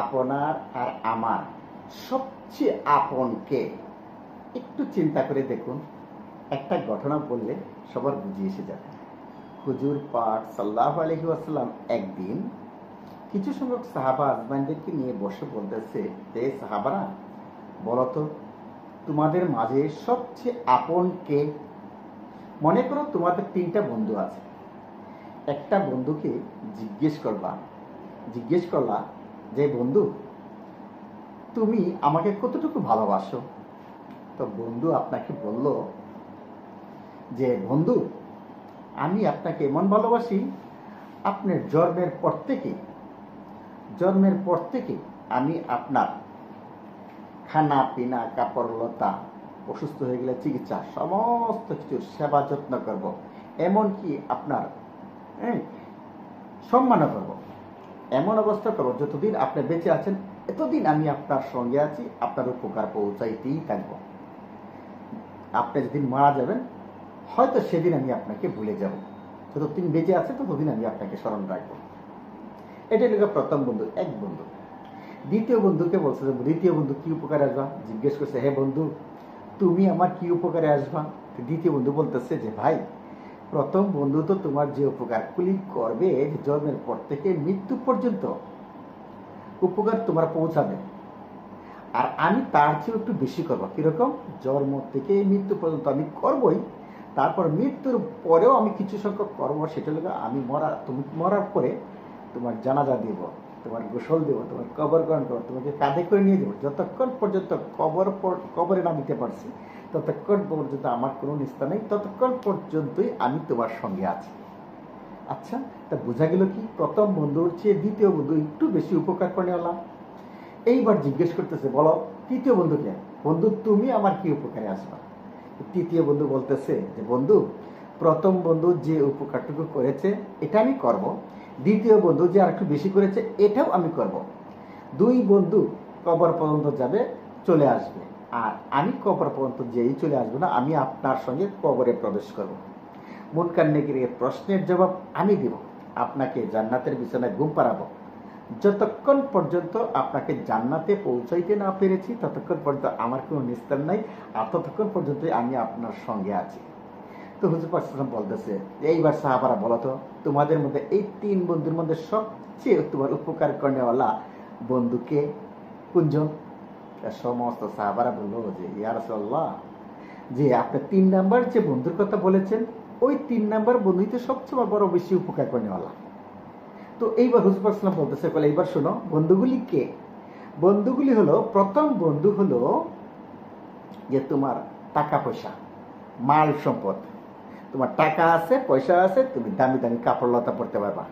আপনার আর আমার সবচেয়ে আপন কে? একটু চিন্তা করে দেখুন। একটা ঘটনা বললে সবার বুঝে এসে যাবে। হুজুর পাক সাল্লাল্লাহু আলাইহি ওয়াসাল্লাম একদিন কিছু সংখ্যক সাহাবা আজমাইনদেরকে নিয়ে বসে বলতেছে, হে সাহাবারা, বলো তো তোমাদের মাঝে সবচেয়ে আপন কে? মনে করো তোমাদের 3টা বন্ধু আছে। একটা বন্ধুকে জিজ্ঞেস করলা যে বন্ধু, তুমি আমাকে কতটুকু ভালোবাসো? তো বন্ধু আপনাকে বলল যে বন্ধু, আমি আপনাকে এমন ভালোবাসি, আপনার জন্মের পর থেকে আমি আপনার খানা পিনা কাপড় লতা, অসুস্থ হয়ে গেলে চিকিৎসা, সমস্ত কিছুর সেবা যত্ন করব, এমনকি আপনার সম্মানও করব। এমন অবস্থা করব যতদিন আপনি বেঁচে আছেন এতদিন আমি আপনার সঙ্গে আছি, আপনার উপকার পৌঁছাইতেই থাকবো। আপনি যেদিন মারা যাবেন হয়তো সেদিন আমি আপনাকে ভুলে যাব, যতদিন বেঁচে আছে ততদিন আমি আপনাকে স্মরণ রাখবো। এটা হলো প্রথম বন্ধু, এক বন্ধু। দ্বিতীয় বন্ধুকে বলছে যে দ্বিতীয় বন্ধু কি উপকারে আসবা? জিজ্ঞেস করছে, হে বন্ধু, তুমি আমার কি উপকারে আসবা? দ্বিতীয় বন্ধু বলতেছে যে ভাই, প্রথম বন্ধু তো তোমার যে উপকার কুলি করবে, জন্মের পর থেকে মৃত্যু পর্যন্ত উপকার তোমার পৌঁছাবে, আর আমি তার চেয়ে একটু বেশি করবো। কিরকম? জন্ম থেকে মৃত্যু পর্যন্ত আমি করবই, তারপর মৃত্যুর পরেও আমি কিছু সংখ্যক করবো। সেটা হলো তুমি মরার পরে তোমার জানাজা দিব, তোমার গোসল দেবো, তোমার কবর গ্রহণ করবো, তোমাকে কাঁধে করে নিয়ে দেবো। যতক্ষণ পর্যন্ত কবরে না দিতে পারছি ততক্ষণ পর্যন্ত আমার কোনো নিস্তার নেই, ততক্ষণ পর্যন্তই আমি তোমার সঙ্গে আছি। আচ্ছা, তা বোঝা গেল কি প্রথম বন্ধুর চেয়ে দ্বিতীয় বন্ধু একটু বেশি উপকার করে নিলাম। এইবার জিজ্ঞেস করতেছে, বলো তৃতীয় বন্ধুকে, বন্ধু তুমি আমার কি উপকারে আসবা? তৃতীয় বন্ধু বলতেছে যে বন্ধু, প্রথম বন্ধু যে উপকারটুকু করেছে এটা আমি করব, দ্বিতীয় বন্ধু যে আর একটু বেশি করেছে এটাও আমি করব। দুই বন্ধু কবর পর্যন্ত যাবে, চলে আসবে, আর আমি কবর পর্যন্ত যেই চলে আসবো না, আমি আপনার সঙ্গে কবরে প্রবেশ করব। মুনকার নেকির এই প্রশ্নের জবাব আমি দেব, আপনাকে জান্নাতের বিছানায় ঘুম পাড়াবো। যতক্ষণ পর্যন্ত আপনাকে জান্নাতে পৌঁছাইতে না পেরেছি ততক্ষণ পর্যন্ত আমার কোনো নিস্তার নাই, আর ততক্ষণ পর্যন্ত আমি আপনার সঙ্গে আছি। তো হুজুর পাক সাল্লাল্লাহু আলাইহি ওয়াসাল্লাম বলতেছে, এইবার সাহাবারা বলো তো তোমাদের মধ্যে এই 3 বন্ধুর মধ্যে সবচেয়ে তোমার উপকার করেওয়ালা বন্ধুকে কোনজন? সমস্ত সাহাবারা বলল যে ইয়া রাসূলুল্লাহ, যে আপনি 3 নাম্বার যে বন্ধুর কথা বলেছেন ওই 3 নাম্বার বন্ধুই তো সবচেয়ে বড় বেশি উপকার করেওয়ালা। তো এইবার হুজুর পাক সাল্লাল্লাহু আলাইহি ওয়াসাল্লাম বলতেছে, বলে এইবার শোনো বন্ধুগুলি কে? বন্ধুগুলি হলো, প্রথম বন্ধু হলো যে তোমার টাকা পয়সা, মাল সম্পদ। তোমার টাকা আছে, পয়সা আছে, তুমি দামি দামি কাপড় লতা পরতে পারবা,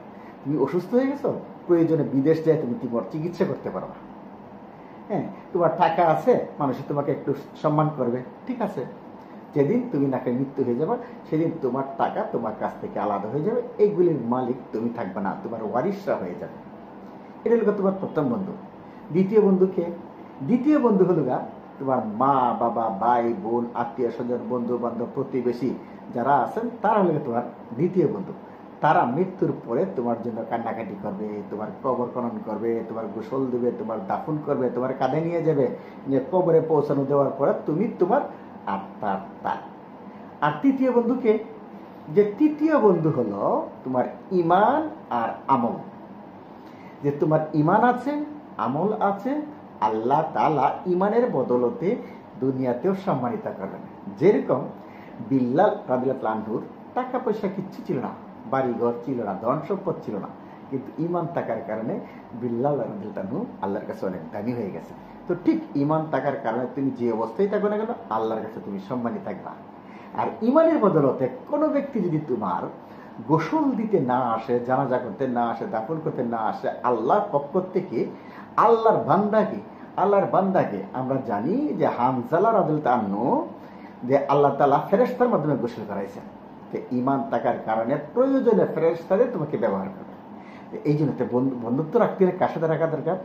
তুমি অসুস্থ হয়ে গেছো, প্রয়োজনে বিদেশ যায় তুমি তোমার চিকিৎসা করতে পারবা। হ্যাঁ, তোমার টাকা আছে, মানুষের তোমাকে একটু সম্মান করবে, ঠিক আছে। যেদিন তুমি নাকি মৃত্যু হয়ে যাবে সেদিন তোমার টাকা তোমার কাছ থেকে আলাদা হয়ে যাবে, এইগুলির মালিক তুমি থাকবে না, তোমার ওয়ারিশরা হয়ে যাবে। এটা হলো তোমার প্রথম বন্ধু। দ্বিতীয় বন্ধুকে? দ্বিতীয় বন্ধু হলো তোমার মা বাবা, ভাই বোন, আত্মীয় স্বজন, বন্ধু বান্ধব, প্রতিবেশী যারা আছেন তারা হলো তোমার দ্বিতীয় বন্ধু। তারা মৃত্যুর পরে তোমার জন্য কান্নাকাটি করবে, তোমার কবর খনন করবে, তোমার গোসল দেবে, তোমার দাফন করবে, তোমার কাঁধে নিয়ে যাবে, নিয়ে কবরে পৌঁছানো দেওয়ার পরে তুমি তোমার আত্মার তার। আর তৃতীয় বন্ধুকে? যে তৃতীয় বন্ধু হলো তোমার ঈমান আর আমল। যে তোমার ঈমান আছে, আমল আছে, আল্লাহ তাআলা ঈমানের বদলতে দুনিয়াতেও সম্মানিত করবেন। যেরকম বিল্লাল রাদিয়াল্লাহু আনহুর টাকা পয়সা কিচ্ছু ছিল না, বাড়িঘর ছিল না, ধন সম্পদ ছিল না, কিন্তু ঈমান থাকার কারণে বিল্লাল রাদিয়াল্লাহু আনহু আল্লাহর কাছে অনেক দামি হয়ে গেছে। তো ঠিক ঈমান থাকার কারণে তুমি যে অবস্থায় থাকো না কেন আল্লাহর কাছে তুমি সম্মানিত থাকবা। আর ঈমানের বদলতে কোনো ব্যক্তি যদি তোমার গোসল দিতে না আসে, জানাজা করতে না আসে, দাফন করতে না আসে, আল্লাহর পক্ষ থেকে আল্লাহর বান্দাকে আমরা জানি যে হানজালা রাদিয়াল্লাহু আনহু যে আল্লাহ তাআলা ফেরেশতার মাধ্যমে গোসল করাইছেন। তো ঈমান থাকার কারণে প্রয়োজনে ফেরেশতাদের তোমাকে ব্যবহার করবে। এই জন্য বন্ধুত্ব রাখতে হলে কার সাথে রাখা দরকার?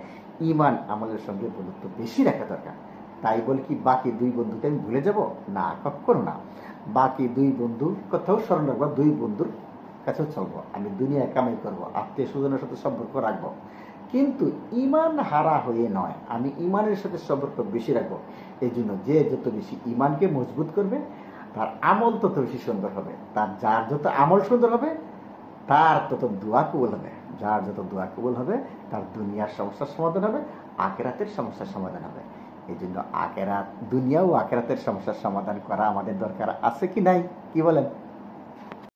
ঈমান আমলের সঙ্গে বন্ধুত্ব বেশি রাখা দরকার। তাই বল কি বাকি 2 বন্ধুকে আমি ভুলে যাব? না, কখনো না। বাকি 2 বন্ধুর কথাও স্মরণ রাখবো, 2 বন্ধুর কাছেও চলবো। আমি দুনিয়ায় কামাই করবো, আত্মীয় স্বজনের সাথে সম্পর্ক রাখবো, কিন্তু ইমান হারা হয়ে নয়, আমি ইমানের সাথে সম্পর্ক বেশি রাখবো। এই জন্য যে যত বেশি ইমানকে মজবুত করবে তার আমল তত বেশি সুন্দর হবে, যার যত আমল সুন্দর হবে তার তত দোয়া কবুল হবে, যার যত দোয়া কবুল হবে তার দুনিয়ার সমস্যার সমাধান হবে, আখেরাতের সমস্যার সমাধান হবে। এই জন্য দুনিয়া ও আখেরাতের সমস্যার সমাধান করা আমাদের দরকার আছে কি নাই, কি বলেন?